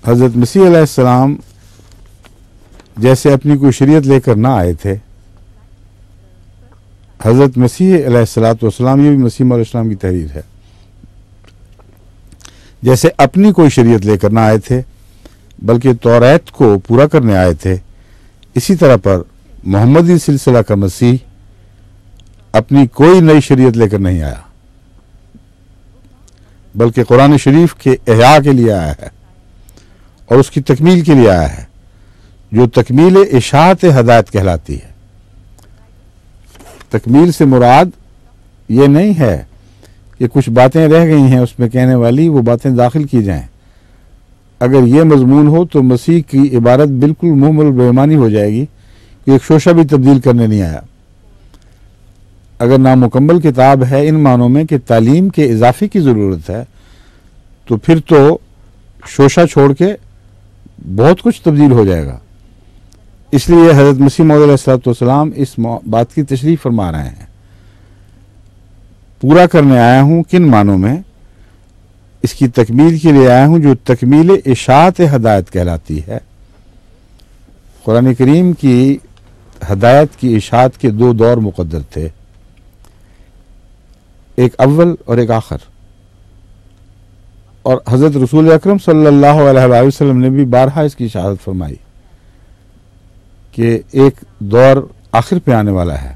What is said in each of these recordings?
حضرت مسیح علیہ السلام جیسے اپنی کوئی شریعت لے کر نہ آئے تھے، حضرت مسیح علیہ السلام، یہ بھی مسیح علیہ السلام کی تحریر ہے، جیسے اپنی کوئی شریعت لے کر نہ آئے تھے بلکہ توریت کو پورا کرنے آئے تھے، اسی طرح پر محمدی سلسلہ کا مسیح اپنی کوئی نئی شریعت لے کر نہیں آیا بلکہ قرآن شریف کے احیاء کے لیے آیا ہے اور اس کی تکمیل کے لیے آیا ہے، جو تکمیل اشاعت ہدایت کہلاتی ہے۔ تکمیل سے مراد یہ نہیں ہے کہ کچھ باتیں رہ گئی ہیں اس میں کہنے والی، وہ باتیں داخل کی جائیں۔ اگر یہ مضمون ہو تو مسیح کی عبارت بالکل محمل بے ایمانی ہو جائے گی کہ ایک شوشہ بھی تبدیل کرنے نہیں آیا۔ اگر نامکمل کتاب ہے ان معنوں میں کہ تعلیم کے اضافے کی ضرورت ہے، تو پھر تو شوشہ چھوڑ کے بہت کچھ تبدیل ہو جائے گا۔ اس لیے حضرت مسیح موعود علیہ السلام اس بات کی تشریح فرما رہے ہیں، پورا کرنے آیا ہوں کن معنوں میں؟ اس کی تکمیل کے لیے آیا ہوں جو تکمیل اشاعت ہدایت کہلاتی ہے۔ قرآن کریم کی ہدایت کی اشاعت کے دو دور مقدر تھے، ایک اول اور ایک آخر، اور حضرت رسول اکرم صلی اللہ علیہ وسلم نے بھی بارہا اس کی اشاعت فرمائی کہ ایک دور آخر پہ آنے والا ہے،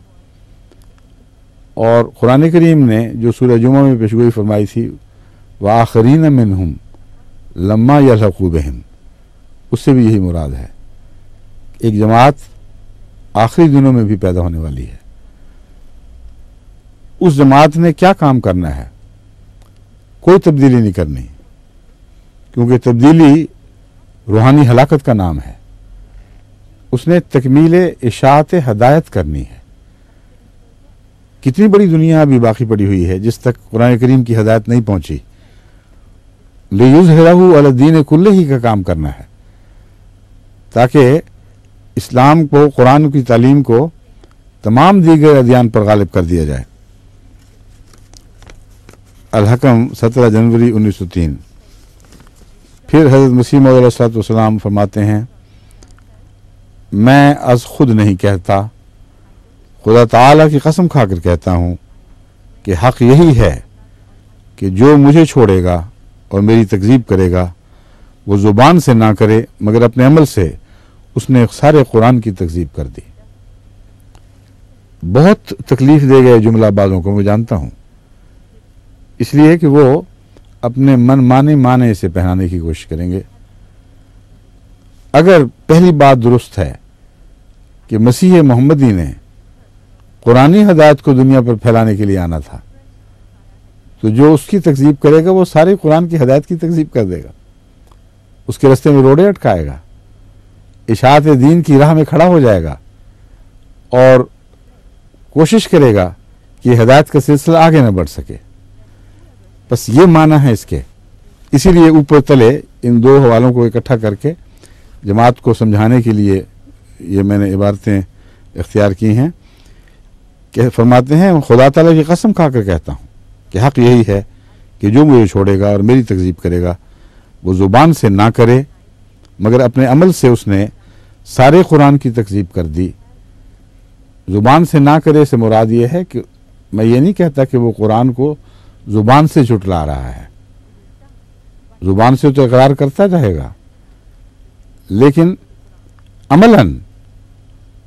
اور قرآن کریم نے جو سورہ جمعہ میں پیشگوئی فرمائی تھی وَآخَرِينَ مِنْهُمْ لَمَّا يَلْحَقُوا بِهِمْ، اس سے بھی یہی مراد ہے، ایک جماعت آخری دنوں میں بھی پیدا ہونے والی ہے۔ اس جماعت نے کیا کام کرنا ہے؟ کوئی تبدیلی نہیں کرنی، کیونکہ تبدیلی روحانی ہلاکت کا نام ہے۔ اس نے تکمیل اشاعت ہدایت کرنی ہے۔ کتنی بڑی دنیا ابھی باقی پڑی ہوئی ہے جس تک قرآن کریم کی ہدایت نہیں پہنچی۔ لِيُظْهِرَهُ عَلَى الدِّينِ كُلِّهِ کا کام کرنا ہے، تاکہ اسلام کو، قرآن کی تعلیم کو تمام دیگر ادیان پر غالب کر دیا جائے۔ الحکم 17 جنوری 1903۔ پھر حضرت مسیح موعود علیہ السلام فرماتے ہیں، میں از خود نہیں کہتا، خدا تعالیٰ کی قسم کھا کر کہتا ہوں کہ حق یہی ہے کہ جو مجھے چھوڑے گا اور میری تکذیب کرے گا وہ زبان سے نہ کرے مگر اپنے عمل سے اس نے سارے قرآن کی تکذیب کر دی۔ بہت تکلیف دے گئے جملہ بازوں کو، میں جانتا ہوں، اس لیے کہ وہ اپنے من مانے سے پہنانے کی کوشش کریں گے۔ اگر پہلی بات درست ہے کہ مسیح محمدی نے قرآنی ہدایت کو دنیا پر پھیلانے کے لیے آنا تھا، تو جو اس کی تکذیب کرے گا وہ سارے قرآن کی ہدایت کی تکذیب کر دے گا، اس کے راستے میں روڑے اٹکائے گا، اشاعت دین کی راہ میں کھڑا ہو جائے گا اور کوشش کرے گا کہ ہدایت کا سلسلہ آگے نہ بڑھ سکے۔ بس یہ معنی ہے اس کے۔ اسی لیے اوپر تلے ان دو حوالوں کو اکٹھا کر کے جماعت کو سمجھانے کے لیے یہ میں نے عبارتیں اختیار کی ہیں کہ فرماتے ہیں، خدا تعالیٰ کی قسم کھا کر کہتا ہوں کہ حق یہی ہے کہ جو مجھے چھوڑے گا اور میری تکذیب کرے گا وہ زبان سے نہ کرے مگر اپنے عمل سے اس نے سارے قرآن کی تکذیب کر دی۔ زبان سے نہ کرے سے مراد یہ ہے کہ میں یہ نہیں کہتا کہ وہ قرآن کو زبان سے جھٹلا رہا ہے، زبان سے تو اقرار کرتا رہے گا لیکن عملاً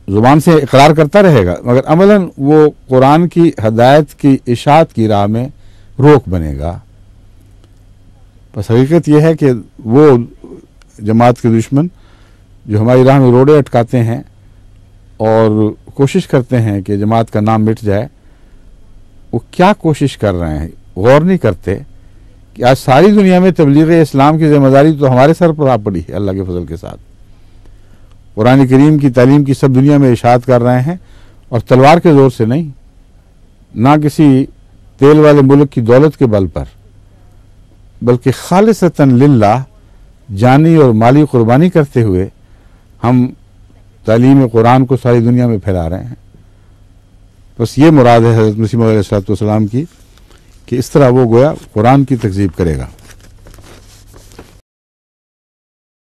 زبان سے اقرار کرتا رہے گا مگر عملاً وہ قرآن کی ہدایت کی اشاعت کی راہ میں روک بنے گا۔ بس حقیقت یہ ہے کہ وہ جماعت کے دشمن جو ہماری راہ میں روڑے اٹکاتے ہیں اور کوشش کرتے ہیں کہ جماعت کا نام مٹ جائے، وہ کیا کوشش کر رہے ہیں؟ غور نہیں کرتے کہ آج ساری دنیا میں تبلیغ اسلام کی ذمہ داری تو ہمارے سر پر آ پڑی ہے اللہ کے فضل کے ساتھ۔ قرآن کریم کی تعلیم کی سب دنیا میں اشاعت کر رہے ہیں، اور تلوار کے زور سے نہیں، نہ کسی تیل والے ملک کی دولت کے بل پر، بلکہ خالصتاً للہ جانی اور مالی قربانی کرتے ہوئے ہم تعلیم قرآن کو ساری دنیا میں پھیلا رہے ہیں۔ بس یہ مراد ہے حضرت مسیح علیہ السلام کی کہ اس طرح وہ گویا قرآن کی تکذیب کرے گا۔